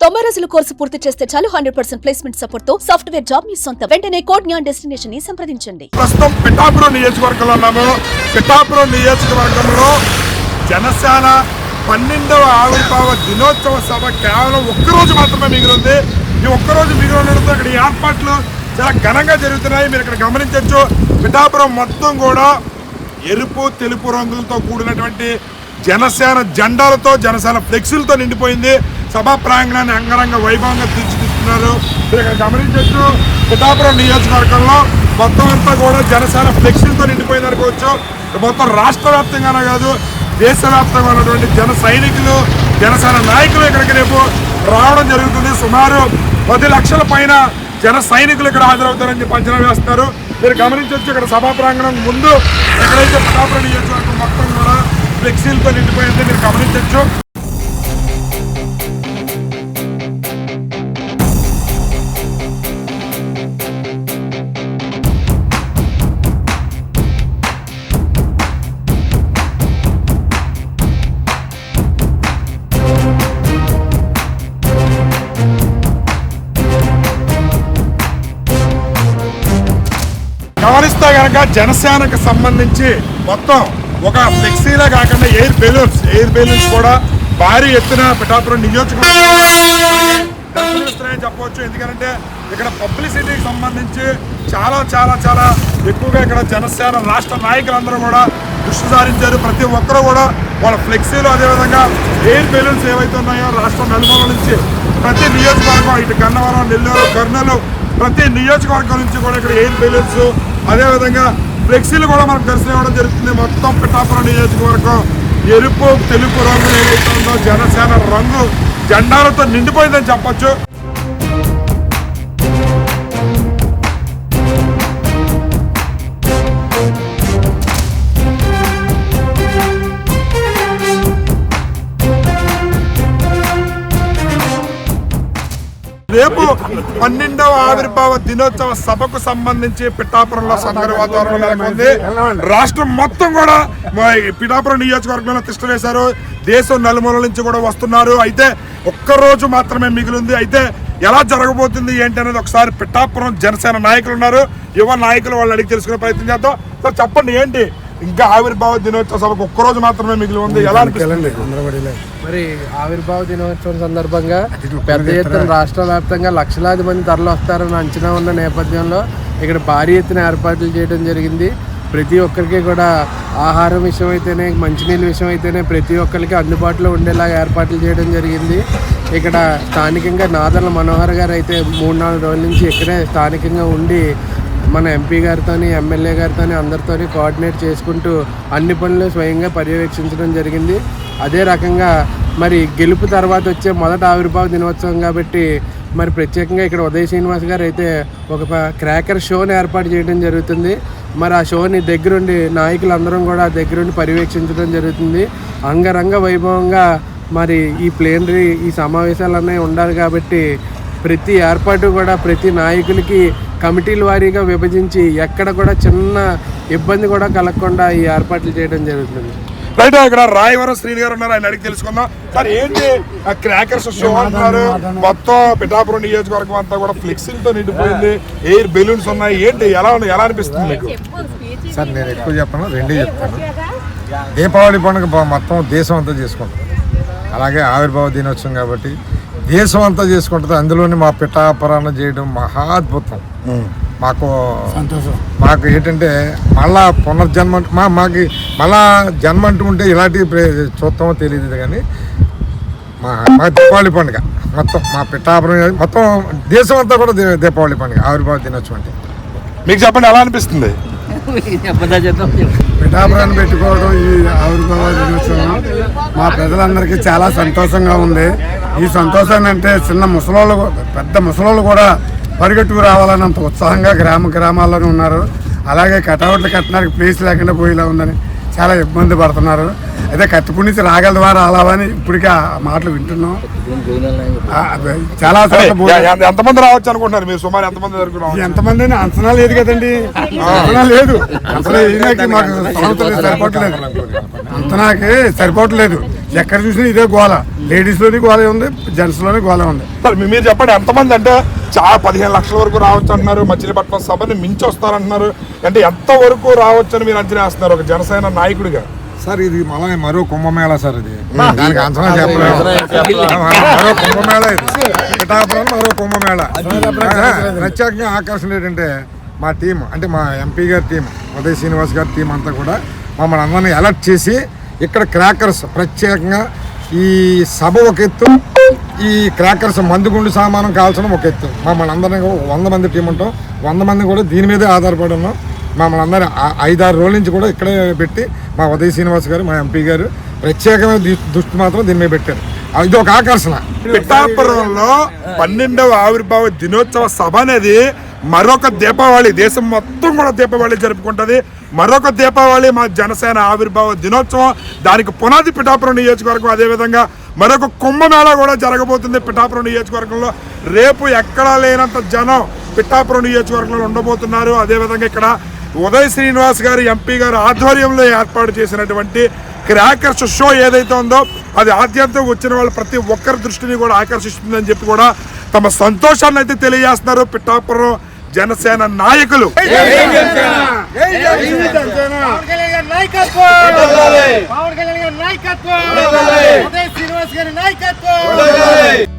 90 రోజుల కోర్సు పూర్తి చేస్తే చాలు 100% ప్లేస్మెంట్ సపోర్ట్ తో సాఫ్ట్వేర్ జాబ్ మీ సొంత. వెంటనే కోడ్ జ్ఞాన్ డెస్టినేషన్ ని సంప్రదించండి. ప్రస్తుతం పిఠాపురం నియోజకవర్గంలో ఉన్నాము. పిఠాపురం నియోజకవర్గంలో జనసేన 12వ ఆవిర్భావ దినోత్సవ సభ కేవలం ఒక్కరోజు మాత్రమే మిగిలింది. ఈ ఒక్కరోజు మిగిలి ఉండడంతో ఇక్కడ ఏర్పాట్లు చాలా ఘనంగా జరుగుతున్నాయి. మీరు ఇక్కడ గమనించవచ్చు. పిఠాపురం మొత్తం కూడా ఎరుపు తెలుపు రంగులతో కూడినటువంటి జనసేన జెండాలతో జనసేన ఫ్లెక్సీలతో నిండిపోయింది. సభా ప్రాంగణాన్ని అంగరంగ వైభవంగా తీర్చిదిస్తున్నారు. మీరు ఇక్కడ గమనించవచ్చు. పిఠాపురం నియోజకవర్గంలో మొత్తం అంతా కూడా జనసేన ఫ్లెక్సీలతో నిండిపోయింది అనుకోవచ్చు. మొత్తం రాష్ట్ర వ్యాప్తంగానే కాదు, దేశవ్యాప్తంగా ఉన్నటువంటి జన సైనికులు, జనసేన నాయకులు ఇక్కడికి రేపు రావడం జరుగుతుంది. సుమారు 10 లక్షల పైన జన సైనికులు ఇక్కడ హాజరవుతారని చెప్పి అంచనా వేస్తున్నారు. మీరు గమనించవచ్చు. ఇక్కడ సభా ప్రాంగణం ముందు ఎక్కడైతే పిఠాపురం నియోజకవర్గం మొత్తం కూడా ఫ్లెక్సీలతో నిండిపోయింది మీరు గమనించవచ్చు. గమనిస్తే కనుక జనసేనకు సంబంధించి మొత్తం ఒక ఫ్లెక్సీలే కాకుండా ఎయిర్ బెలూన్స్ కూడా భారీ ఎత్తున పిఠాపురం నియోజకవర్గం దర్శనమిస్తున్నాయని చెప్పవచ్చు. ఎందుకంటే ఇక్కడ పబ్లిసిటీకి సంబంధించి చాలా చాలా చాలా ఎక్కువగా ఇక్కడ జనసేన రాష్ట్ర నాయకులందరూ కూడా దృష్టి సారించారు. ప్రతి ఒక్కరూ కూడా వాళ్ళ ఫ్లెక్సీలు, అదేవిధంగా ఎయిర్ బెలూన్స్ ఏవైతే ఉన్నాయో రాష్ట్రం నలుమూల నుంచి ప్రతి నియోజకవర్గం, ఇటు గన్నవరం, నెల్లూరు, కర్నూలు, ప్రతి నియోజకవర్గం నుంచి కూడా ఇక్కడ ఎయిర్ బెలూన్స్, అదేవిధంగా ఫ్లెక్సీలు కూడా మనకు దర్శనం ఇవ్వడం జరుగుతుంది. మొత్తం పిఠాపురం నియోజకవర్గం ఎరుపు తెలుపు రంగు ఏదైతే ఉందో జనసేన రంగు జెండాలతో నిండిపోయిందని చెప్పొచ్చు. రేపు 12వ ఆవిర్భావ దినోత్సవ సభకు సంబంధించి పిఠాపురంలో సందడి వాతావరణం నెలకొంది. రాష్ట్రం మొత్తం కూడా పిఠాపురం నియోజకవర్గంలో తిష్ట వేశారు. దేశం నలుమూలల నుంచి కూడా వస్తున్నారు. అయితే ఒక్కరోజు మాత్రమే మిగిలింది. అయితే ఎలా జరగబోతుంది ఏంటి అనేది ఒకసారి పిఠాపురం జనసేన నాయకులు ఉన్నారు, యువ నాయకులు, వాళ్ళు అడిగి తెలుసుకునే ప్రయత్నం చేద్దాం. సార్ చెప్పండి, ఏంటి ఇంకా ఆవిర్భావ దినోత్సవ సభకు ఒక్కరోజు మాత్రమే మిగిలి ఉంది, ఎలా అనిపిస్తుంది? మరి ఆవిర్భావ దినోత్సవం సందర్భంగా పెద్ద ఎత్తున రాష్ట్ర వ్యాప్తంగా లక్షలాది మంది తరలి వస్తారని అంచనా ఉన్న నేపథ్యంలో ఇక్కడ భారీ ఎత్తున ఏర్పాట్లు చేయడం జరిగింది. ప్రతి ఒక్కరికి కూడా ఆహారం విషయం అయితేనే, మంచినీళ్ళ విషయం అయితేనే ప్రతి ఒక్కరికి అందుబాటులో ఉండేలాగా ఏర్పాట్లు చేయడం జరిగింది. ఇక్కడ స్థానికంగా నాదర్ల మనోహర్ గారు అయితే 3-4 రోజుల నుంచి ఇక్కడే స్థానికంగా ఉండి మన ఎంపీ గారితో, ఎమ్మెల్యే గారితో అందరితో కోఆర్డినేట్ చేసుకుంటూ అన్ని పనులు స్వయంగా పర్యవేక్షించడం జరిగింది. అదే రకంగా మరి గెలుపు తర్వాత వచ్చే మొదటి ఆవిర్భావ దినోత్సవం కాబట్టి మరి ప్రత్యేకంగా ఇక్కడ ఉదయ్ శ్రీనివాస్ గారు అయితే ఒక క్రాకర్ షోని ఏర్పాటు చేయడం జరుగుతుంది. మరి ఆ షోని దగ్గరుండి నాయకులందరం కూడా దగ్గరుండి పర్యవేక్షించడం జరుగుతుంది. అంగరంగ వైభవంగా మరి ఈ ప్లేనరీ, ఈ సమావేశాలన్నీ ఉండాలి కాబట్టి ప్రతి ఏర్పాటు కూడా ప్రతి నాయకులకి కమిటీల వారీగా విభజించి ఎక్కడ కూడా చిన్న ఇబ్బంది కూడా కలగకుండా ఈ ఏర్పాట్లు చేయడం జరుగుతుంది. రైట్, ఇక్కడ రాయవరం శ్రీని గారు ఉన్నారు, ఆయన అడిగి తెలుసుకుందాం. సార్, ఏంటి క్రాకర్స్ షో అంటున్నారు? మొత్తం పిఠాపురం నియోజకవర్గం అంతా కూడా ఫ్లెక్సీలతో నిండిపోయింది, ఎయిర్ బెలూన్స్ ఉన్నాయి, ఏంటి ఎలా అనిపిస్తుంది మీకు? సార్, నేను ఎక్కువ చెప్పను, రెండే చెప్తాను. దీపావళి పండుగ మొత్తం దేశం అంతా చేసుకుంటాం. అలాగే ఆవిర్భావ దినోత్సవం కాబట్టి దేశం అంతా చేసుకుంటుంది. అందులోని మా పిఠాపురాన్ని చేయడం మహాద్భుతం. మాకు ఏంటంటే మళ్ళా పునర్జన్మ, మాకు మళ్ళా జన్మ అంటుంటే ఇలాంటి చూస్తామో తెలియదు. కానీ మా దీపావళి పండుగ మొత్తం మా పిఠాపురం మొత్తం దేశం అంతా కూడా దీపావళి పండుగ ఆవిర్భావ దినోత్సవం అంటే. మీకు చెప్పండి, ఎలా అనిపిస్తుంది? పిఠాపురాన్ని పెట్టుకోవడం ఈ ఆవిర్భావ దినోత్సవం మా ప్రజలందరికీ చాలా సంతోషంగా ఉంది. ఈ సంతోషాన్ని అంటే చిన్న ముసలోళ్ళు, పెద్ద ముసలోళ్ళు కూడా పరిగెట్టుకు రావాలన్నంత ఉత్సాహంగా గ్రామాల్లోనే ఉన్నారు. అలాగే కటౌట్లు కట్టడానికి ప్లేస్ లేకుండా పోయేలా ఉందని చాలా ఇబ్బంది పడుతున్నారు. అయితే కత్తిపూడి నుంచి రాగల ద్వారా అలావని ఇప్పటికే ఆ మాటలు వింటున్నాం. చాలా ఎంతమంది రావచ్చు అనుకుంటున్నారు మీరు? సుమారు ఎంతమంది అని అంచనా లేదు కదండి, అంచనా లేదు. అంచనా మాకు సరిపోవట్లేదు, అంచనాకి సరిపోవట్లేదు. ఎక్కడ చూసినా ఇదే గోల. లేడీస్లోని గోలే ఉంది, జెంట్స్లోని గోలే ఉంది. మీరు చెప్పండి ఎంతమంది అంటే 15 లక్షల వరకు రావచ్చు అంటున్నారు, మచిలీపట్నం సభని మించి వస్తారంటున్నారు, అంటే ఎంత వరకు రావచ్చు అని మీరు అంచనా వేస్తున్నారు ఒక జనసేన నాయకుడిగా? సార్ ఇది మరో కుంభమేళ సార్, ఇది దానికి అంచనా చెప్పలేదు. మరో కుంభమేళ ఇది, పిఠాపురం మరో కుంభమేళ. ప్రత్యేకంగా ఆకర్షణ ఏంటంటే మా టీం, అంటే మా ఎంపీ గారి టీం, ఉదయ్ శ్రీనివాస్ గారి టీం అంతా కూడా మమ్మల్ని అందరినీ అలర్ట్ చేసి ఇక్కడ క్రాకర్స్ ప్రత్యేకంగా, ఈ సభ ఒక ఎత్తు, ఈ క్రాకర్స్ మందుగుండు సామానం కాల్చడం ఒక ఎత్తు. మమ్మల్ని అందరినీ 100 మంది టీం ఉంటాం, 100 మంది కూడా దీని మీదే ఆధారపడి ఉన్నాం. మమ్మల్ని అందరూ 5-6 రోజుల నుంచి కూడా ఇక్కడే పెట్టి మా ఉదయ్ శ్రీనివాస్ గారు, మా ఎంపీ గారు ప్రత్యేకమైన దృష్టి మాత్రం దీని మీద పెట్టారు. ఇది ఒక ఆకర్షణ. పిఠాపురంలో 12వ ఆవిర్భావ దినోత్సవ సభ అనేది మరొక దీపావళి, దేశం మొత్తం కూడా దీపావళి జరుపుకుంటుంది. మరొక దీపావళి మా జనసేన ఆవిర్భావ దినోత్సవం, దానికి పునాది పిఠాపురం నియోజకవర్గం. అదేవిధంగా మరొక కుంభమేళా కూడా జరగబోతుంది పిఠాపురం నియోజకవర్గంలో. రేపు ఎక్కడా లేనంత జనం పిఠాపురం నియోజకవర్గంలో ఉండబోతున్నారు. అదేవిధంగా ఇక్కడ ఉదయ్ శ్రీనివాస్ గారు ఎంపీ గారు ఆధ్వర్యంలో ఏర్పాటు చేసినటువంటి క్రాకర్స్ షో ఏదైతే ఉందో అది ఆద్యంతం వచ్చిన వాళ్ళు ప్రతి ఒక్కరి దృష్టిని కూడా ఆకర్షిస్తుందని చెప్పి కూడా తమ సంతోషాన్ని అయితే తెలియజేస్తున్నారు పిఠాపురం జనసేన నాయకులు. నాయకత్వం